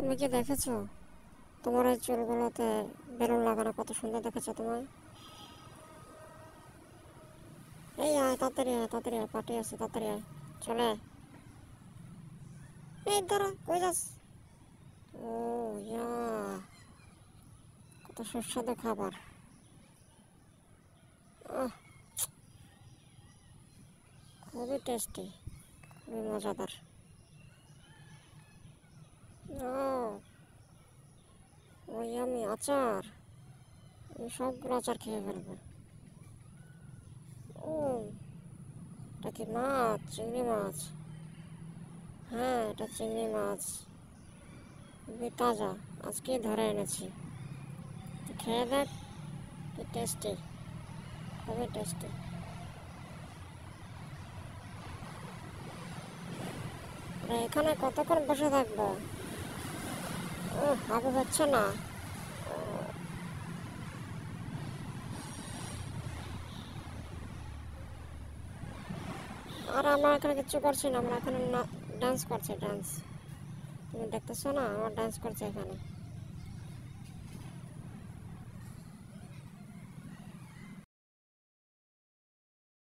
তুমি কি দেখেছো তোমার এই চুলগুলোতে বেলুন লাগানো কত সুন্দর দেখেছো তোমায়? এই আয় তাড়াতাড়ি আয়, তাড়াতাড়ি আয়, পার্টি আছে, তাড়াতাড়ি আয়, চলে আয়। এই দাঁড়া, কই যাস? ও ইয়া, কত সুস্বাদু খাবার। আহ, খুবই টেস্টি, খুবই মজাদার। ও ওই আমি আচার, আমি সবগুলো আচার খেয়ে ফেলবো। ও, এটা কি মাছ? চিংড়ি মাছ? হ্যাঁ, এটা চিংড়ি মাছ, খুবই তাজা, আজকেই ধরে এনেছি। তুই খেয়ে দেখ, কি টেস্টি, খুবই টেস্টি। এখানে কতক্ষণ বসে থাকবো? ও, হাগু হচ্ছে না। আর আমরা এখানে কিচ্ছু করছি না, আমরা এখানে ডান্স করছি, ডান্স। তুমি দেখতেছো না, আমার ডান্স করছে এখানে।